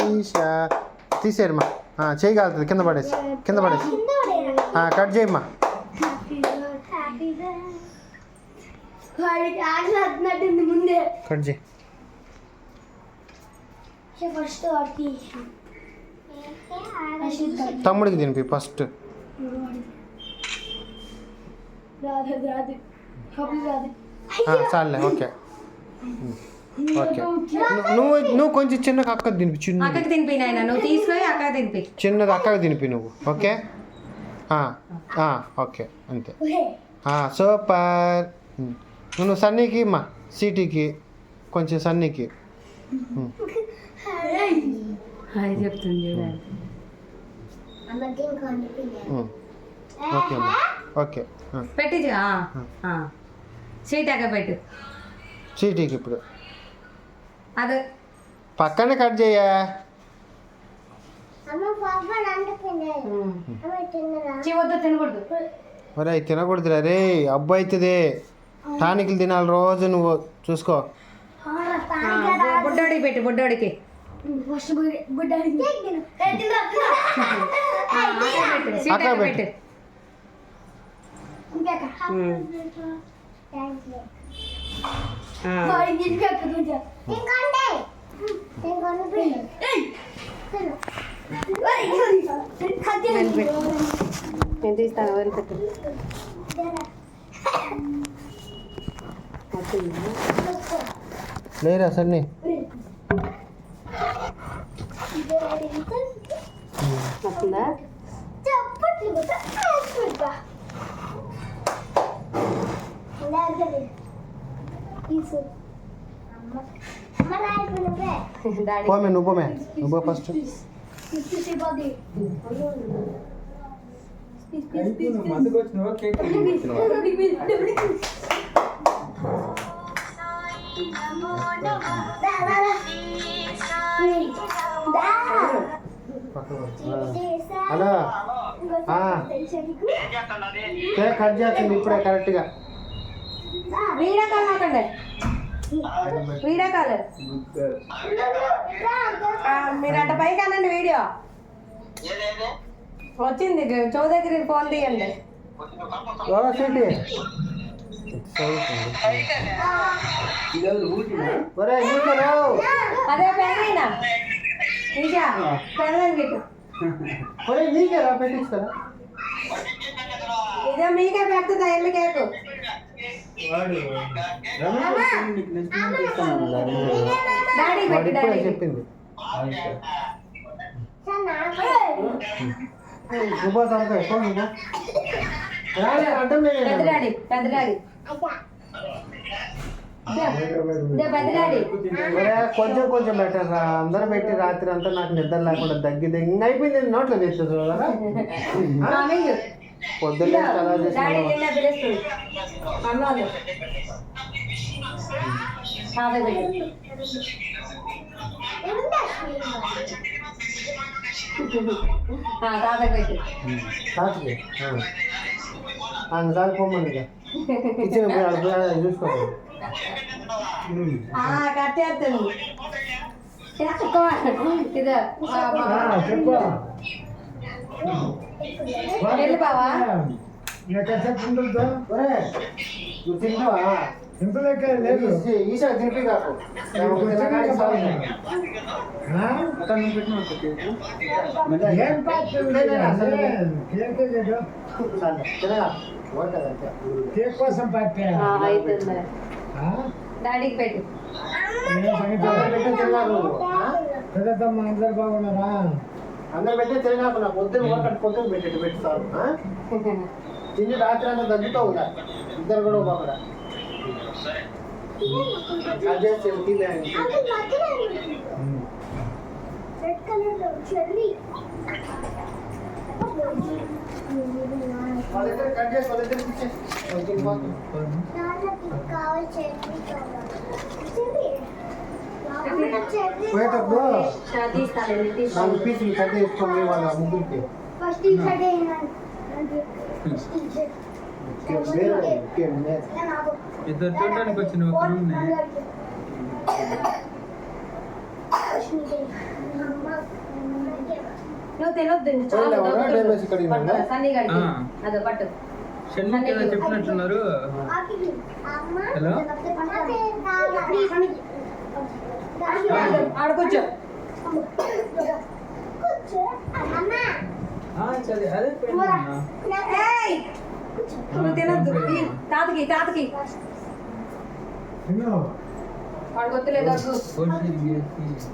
ఈశా తీసేయమ్మా. చేయగలుగుతుంది, కింద పడేసి కట్ చేయమ్మా. కట్ చేయి. తమ్ముడికి తినిపి ఫస్ట్. చాలే, ఓకే ఓకే. నువ్వు కొంచెం చిన్నగా అక్కకి తినిపి. చిన్నది అక్కకి తినిపి నువ్వు. ఓకే ఓకే అంతే. సూపర్. నువ్వు సన్నీకి అమ్మా, సీటీకి కొంచెం సన్నీకి చెప్తుంది. ఓకే అమ్మా, ఓకే పెట్టి సీటాక పెట్టు. సీటీకి ఇప్పుడు అదే పక్కనే కట్ చేయా. తినకూడదు. ఒరే తినకూడదురా రే, అబ్బు అవుతుంది. టానిక్లు తినాలి రోజు, నువ్వు చూసుకో. బుడ్డోడికి పెట్టు, బుడ్డోడికి అక్కడ పెట్టు. నేను తీస్తాను, వదిలిపెట్టు. లేరా సన్ని? వస్తుందా? పోమే, నువ్వు పోమే, నువ్వు ఫస్ట్. హలో, కేక్ కట్ చేస్తుంది ఇప్పుడే కరెక్ట్గా. వీడియో కాల్ మాకండి, వీడియో కాల్. మీరు అట్ట పైకి అనండి. వీడియో వచ్చింది, చౌదగిరి ఫోన్ తీయండి. అదే పెళ్ళైనా ఇంకా పెళ్ళని పెట్టు. నీకేరా పెట్టించుకోరా, ఇదే మీకే పెడుతుందా ఎల్లు కేకు. డాడీ పెట్టు, డాడీ చెప్పింది. పెద్దడాడి, పెద్దడాడి, పెద్దడాడి. కొంచెం కొంచెం బెటర్ రా. అందరూ పెట్టి రాత్రి అంతా నాకు నిద్ర లేకుండా దగ్గర ఇంకా అయిపోయింది. నోట్లో తెచ్చేది పొద్దున్నే అలా చేసి చాలు పోమ్మని కిచెన్ చూసుకోండి. కట్టేస్తుంది వెళ్ళి బావా. ఈసా తినిపి కాకు. డాడీకి పెట్టు. అందరు బాగున్నారా? అందరు పెట్టే తిరగాకు. నా పొద్దున్న పొద్దున్న పెట్టేట్టు పెట్టుతారు. తిండి రాత్రి అంతా తగ్గుతావు కదా, ఇద్దరు కూడా బాగుండా పోయేటప్పుడు 4 పీసులు కట్ చేసుకోండి వాళ్ళ ముగ్గురికి. ఇద్దరు చూడడానికి వచ్చిన ఒక తినొద్దు పోయిలే, ఎవరా? డేబేసి కడిగినా? సన్నీ గడికి ఆ. అదో పట్టు షణ్ముఖ్ ఏదో చెప్పినట్టున్నారు. హలో ఆడుకోవచ్చు సరే అదే పోయిందన్నా. నువ్వు తినొద్దు ఈ తాతకి తాతకి వాడు గొత్తులేదు వద్దు కోసి చేసి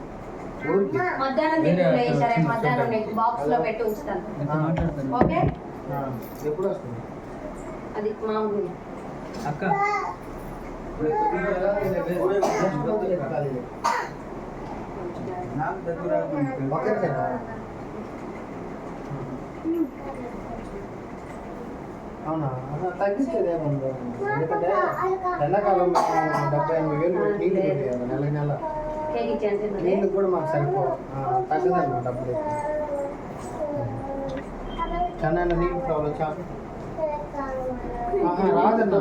ఊరికి మధ్యాహ్నం తింటుండే సరే మధ్యాహ్నం నీకు బాక్స్ లో పెట్టి ఉంచుతాను మీతో మాట్లాడతాను. ఓకే ఆ, ఎప్పుడు వస్తుంది? అది మామూలు అక్క నాకు దగ్గర ఒకరికేనా? అవునా? అలా తగ్గించేది ఏముంది? ఎందుకంటే ఎండాకాలం 70,000 పెట్టి నీళ్ళు పెట్టేయాలి నెల కేక్ ఇచ్చేసి నీళ్ళు కూడా మాకు సరిపోవు. తగ్గదన్నమాట డబ్బులు ఎక్కువ. చెన్నైలో నీళ్ళు ప్రాబ్లం చాలా రాదన్న.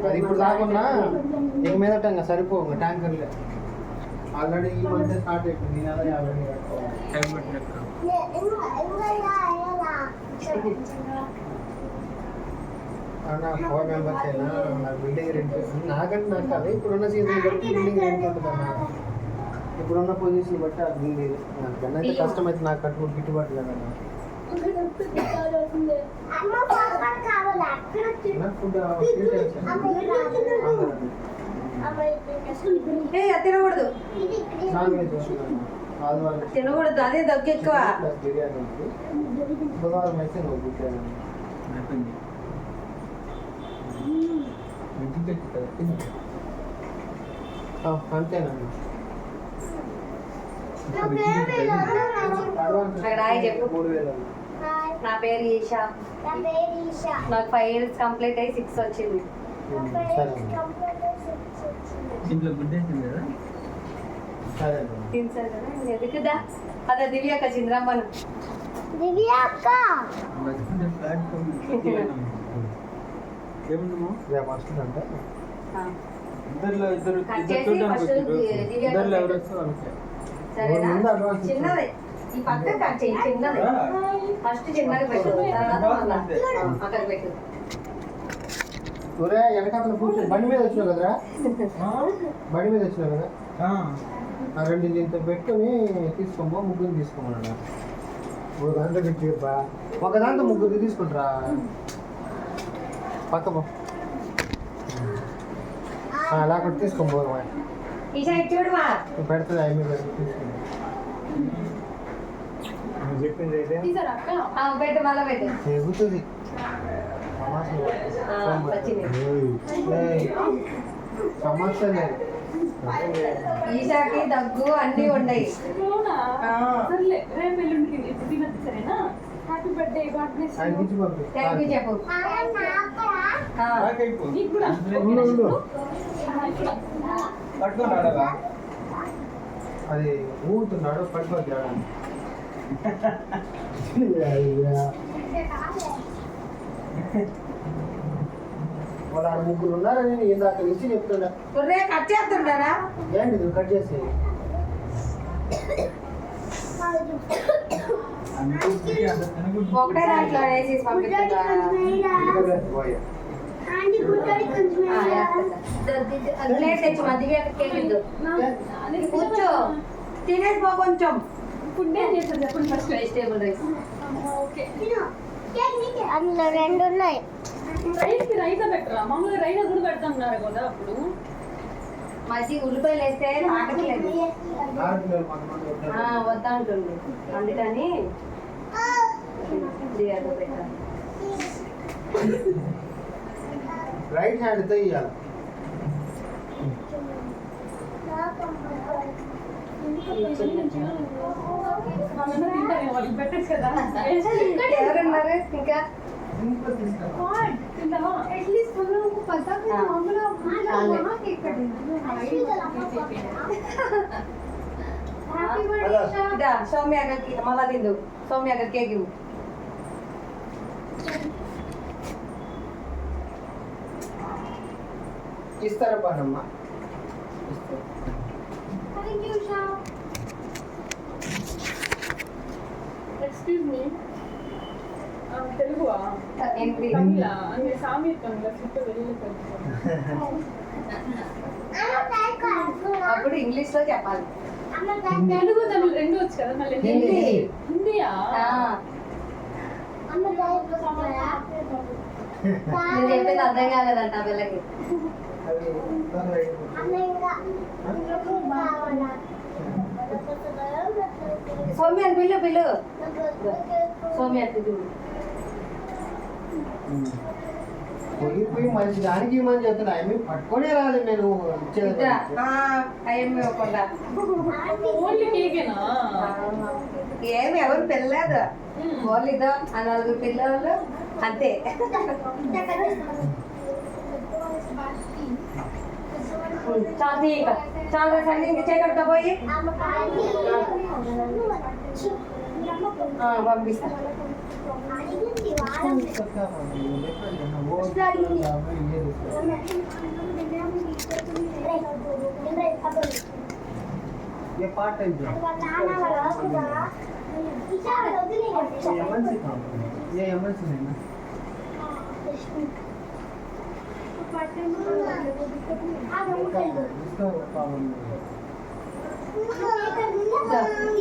అది ఇప్పుడు కాకుండా ఇక మీదట ఇంకా సరిపోవు ట్యాంకర్లే. ఆల్రెడీ ఈ మంత్ స్టార్ట్ అయిపోయింది. ఈ నెల 50 కట్టుకోవాలి. టైం పట్టినక్క. నా 4 మెంబర్స్ అయినా నాకు బిల్డింగ్ రెంట్ నాకంటే నాకు కాదు. ఇప్పుడున్న సీజన్ బట్టి బిల్డింగ్ రెంట్ ఉంటుందన్న. ఇప్పుడున్న పొజిషన్ బట్టి అది ఉంది. నాకన్నా అయితే కష్టమైతే నాకు కట్టుకుంటే గిట్టుబాటు కదన్నా. ఫుడ్ తినకూడదు నాన్ వెజ్ వస్తుందన్న. ఆదివారం తినకూడదు అదే దగ్గు ఎక్కువ ప్లస్ బిర్యానీ ఉంది. బుధవారం అయితే నువ్వు బిర్యానీ. అయిపోయింది. ఇంటికి తెచ్చి కదా తిను. అంతేనన్నా. ఇప్పుడు ఇంటికి తెచ్చి అడ్వాన్స్ నాకు రాయి చెప్పు. 3,000 అన్న. నా పేరు ఈషా నాకు 5 years కంప్లీట్ అయ్యి 6 వచ్చింది సరే అన్న. ఇంట్లో గుడ్డేసింది కదా. సరే అన్న. తినసారు కదా ఎందుకుదా అదే దివ్య అక్క చింద్రమ్మను బతుకుంటే ప్లాట్ఫామ్ ఏముందమ్మా రేపు వస్తుందంటే ఇద్దరు కట్ చేసి చూడడానికి ఫస్ట్ వచ్చారు. దివ్య ఇద్దరు ఎవరు వస్తారు వాళ్ళకి. సరేనా ముందు advance ఇచ్చేయి. చిన్నది ఈ పక్క కట్ చేయి చిన్నది ఫస్ట్ చిన్నది పెట్టు తర్వాత మళ్ళా అక్కడ పెట్టు ఒరే వెనకాతల కూర్చొని బండి మీద వచ్చినావు కదరా? బండి మీద వచ్చినావు కదా? ఆ, ఆ రెండు దీంతో పెట్టుకొని తీసుకోమో ముగ్గురు తీసుకోమన్నాడు. ఓ దాంట్లో పెట్టి ఒక దాంతో ముగ్గురు తీసుకుంటారా? పక్క పో. అలా కూడా తీసుకోబో. ఈ సైడ్ చూడమా పెడుతుంది అవి పెడుతుంది తీసుకుంటా. నువ్వు చెప్పింది అయితే పెట్టు మళ్ళా పెట్టు చెబుతుంది. వచ్చింది సమస్య లేదు. ఈషాకి దగ్గు అన్నీ ఉన్నాయి ఆయన ఇచ్చి పంపి. థ్యాంక్ యూ చెప్పు నాకైపో. ఉండు, ఉండు. పట్టుకొని రాడవా? అది ఊగుతున్నాడు పడిపోద్ది. వాళ్ళు ఆడ ముగ్గురు ఉన్నారని నేను ఇందాక నుంచి చెప్తుండా. రే కట్ చేస్తుంటారా ఏంటి నువ్వు కట్ చేసి ఒకటే దాంట్లో వేసేసి పంపిస్తుందా ప్లేట్ తెచ్చు మధ్య కేకిద్దు కూర్చో తినేసి పో కొంచెం ఫుడ్ ఏం చేస్తారు చెప్పండి ఫస్ట్ వెజిటేబుల్ రైస్ అందులో 2 ఉన్నాయి. రైస్ పెట్టరా మామూలుగా రైస్ కూడా పెడతాన్నారు కదా అప్పుడు మధ్య ఉల్లిపాయలు వేస్తే ఆటలేదు వద్దా అంటుంది అందుకని పెట్టాలి రైట్ హ్యాండ్తో ఇవ్వాలి. తింటారు వాళ్ళకి పెట్టచ్చు కదా ఎవరున్నారు ఇంకా ఇదా సౌమ్యకి మళ్ళా తిందు సౌమ్యకి కేక్ ఇవ్వు ఇస్తారా పానమ్మా? Thank you, Sha. Let's excuse me తెలుగువా ఏంటి తమిళ అంటే సామీర్ తమిళ చుట్టూ వెళ్ళి అప్పుడు ఇంగ్లీష్ లో చెప్పాలి. తెలుగు తమిళ రెండు వచ్చు కదా మళ్ళీ హిందీ. హిందీయా ఆ, నేను చెప్పేది అర్థం కాలేదంట ఆ పిల్లకి. అవి తొందరగా సౌమ్య అని పిల్లు పిల్లు సౌమ్య అని పిల్లు. పోయి మంచి దానికి ఇవ్వమని చెప్తున్నా ఆమె పట్టుకొనే రాలేదు నేను ఇచ్చేది ఇద్దరా? అయ్యమ్మ ఇవ్వకుండా ఓన్లీ కేకేనా ఏమి ఎవరు పిల్లలేదు. వాళ్ళు ఇద్దాం ఆ నలుగురు పిల్లలు అంతే. చాలు ఇక చాలు సండి చీకటితో పోయి పంపిస్తా. ये पार्ट टाइम जॉब ये एमएनसी कंपनी ये एमएनसी नहीं ना इसका प्रॉब्लम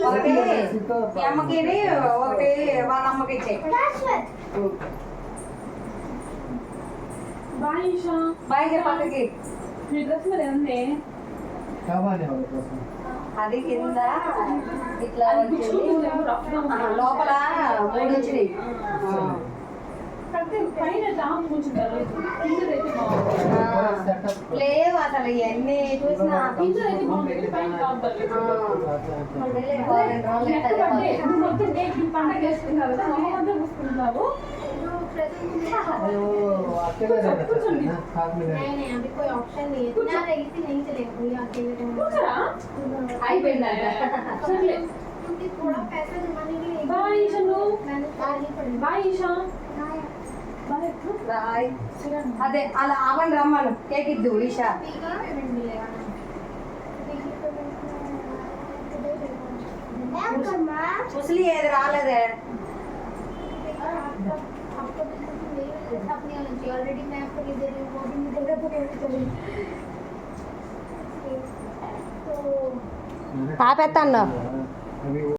ఒకటి ఈ అమ్మకి ఒకటి వాళ్ళ అమ్మకి ఇచ్చేయి. బాయ్ ఈషా బాయ్ చెప్పకి. మీ డ్రెస్ మీద ఉంది क्या बाने वाले person అది కింద ఇట్లా వచ్చింది. లోపల 3 వచ్చినాయి. పైన టాప్ కొంచెం కిందైతే బాగుంది. లేవు అసలు ఇవన్నీ చూసినా. కిందైతే బాగుంది పైన టాప్ మొత్తం పండగ వేసుకున్నారు కదా మొహం పూసుకుంటున్నావు अरे वो अकेले रहना चाहते हैं ना साथ में रहना नहीं अभी कोई ऑप्शन नहीं है ना रही थी नहीं चलेगा भैया अकेले रहना కూర్చోరా అయిపోయిందా? సర్లే क्योंकि थोड़ा पैसा जमाने के लिए బాయ్ ఈషా నువ్వు मैंने करनी पड़ेगी బాయ్ ఈషా బాయ్ రాయ్. అదే అలా అవని రమ్మను కేక్ ఇద్దు ఈషా. का पेमेंट मिलेगा ना ముసలి ఏది రాలేదే. आपको अपनी ऑलरेडी मैं आपको ये दे रही हूँ वो भी मिलेगा तो कैसे चलेगी तो ఆపేస్తాను. अभी